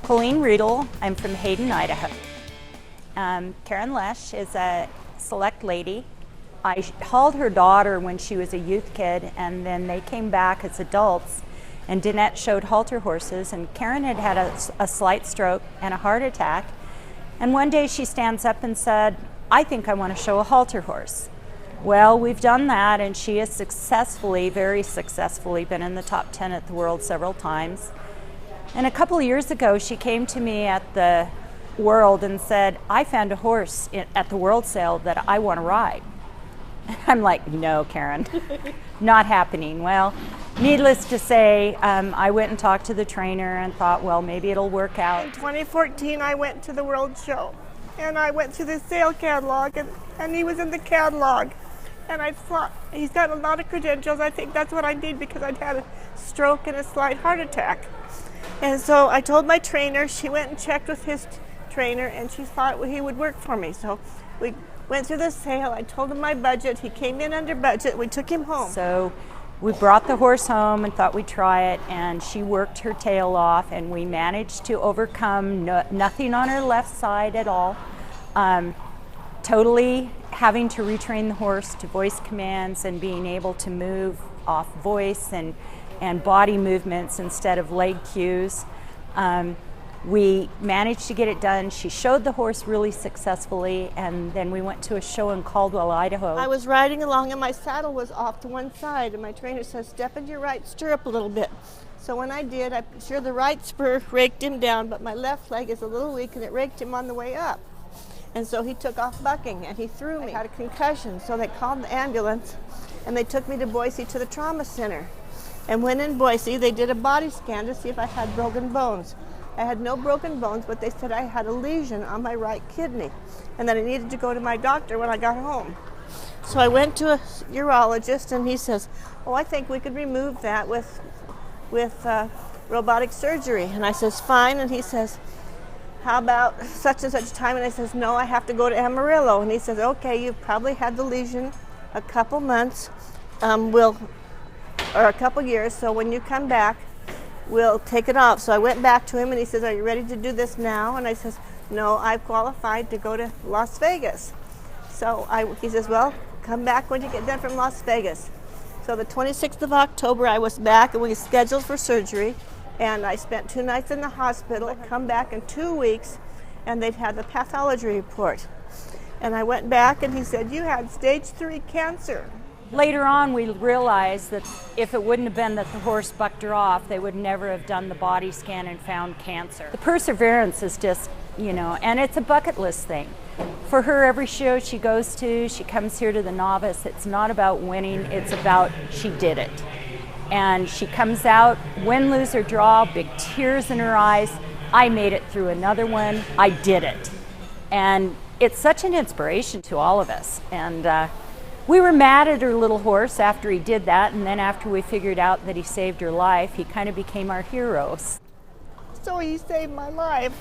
Colleen Riedel. I'm from Hayden, Idaho. Karen Loesch is a select lady. I hauled her daughter when she was a youth kid, and then they came back as adults, and Danette showed halter horses, and Karen had had a slight stroke and a heart attack, and one day she stands up and said, "I think I want to show a halter horse." Well, we've done that, and she has successfully, very successfully, been in the top 10 at the world several times. And a couple of years ago, she came to me at the World and said, "I found a horse at the World sale that I want to ride." I'm like, "No, Karen, not happening." Well, needless to say, I went and talked to the trainer and thought, well, maybe it'll work out. In 2014, I went to the World Show, and I went through the sale catalog, and he was in the catalog. And I thought, he's got a lot of credentials. I think that's what I need because I'd had a stroke and a slight heart attack. And so I told my trainer, she went and checked with his trainer, and she thought he would work for me. So we went through the sale. I told him my budget. He came in under budget. We took him home. So we brought the horse home and thought we'd try it, and she worked her tail off, and we managed to overcome nothing on her left side at all. Totally having to retrain the horse to voice commands and being able to move off voice and body movements instead of leg cues. We managed to get it done. She showed the horse really successfully, and then we went to a show in Caldwell, Idaho. I was riding along, and my saddle was off to one side, and my trainer says, "Step in your right stirrup a little bit." So when I did, I'm sure the right spur raked him down, but my left leg is a little weak, and it raked him on the way up. And so he took off bucking, and he threw me. I had a concussion, so they called the ambulance, and they took me to Boise to the trauma center. And when in Boise, they did a body scan to see if I had broken bones. I had no broken bones, but they said I had a lesion on my right kidney, and that I needed to go to my doctor when I got home. So I went to a urologist, and he says, "Oh, I think we could remove that with robotic surgery." And I says, "Fine." And he says, "How about such and such time?" And I says, "No, I have to go to Amarillo." And he says, "Okay, you've probably had the lesion a couple months, or a couple years, so when you come back, we'll take it off." So I went back to him, and he says, "Are you ready to do this now?" And I says, "No, I've qualified to go to Las Vegas." So he says, "Well, come back when you get done from Las Vegas." So the 26th of October, I was back, and we scheduled for surgery. And I spent 2 nights in the hospital. I'd come back in 2 weeks, and they'd had the pathology report. And I went back, and he said, "You had stage 3 cancer." Later on, we realized that if it wouldn't have been that the horse bucked her off, they would never have done the body scan and found cancer. The perseverance is just, and it's a bucket list thing. For her, every show she goes to, she comes here to the novice. It's not about winning, it's about she did it. And she comes out, win, lose, or draw, big tears in her eyes. "I made it through another one. I did it." And it's such an inspiration to all of us. And we were mad at her little horse after he did that, and then after we figured out that he saved her life, he kind of became our hero. So he saved my life.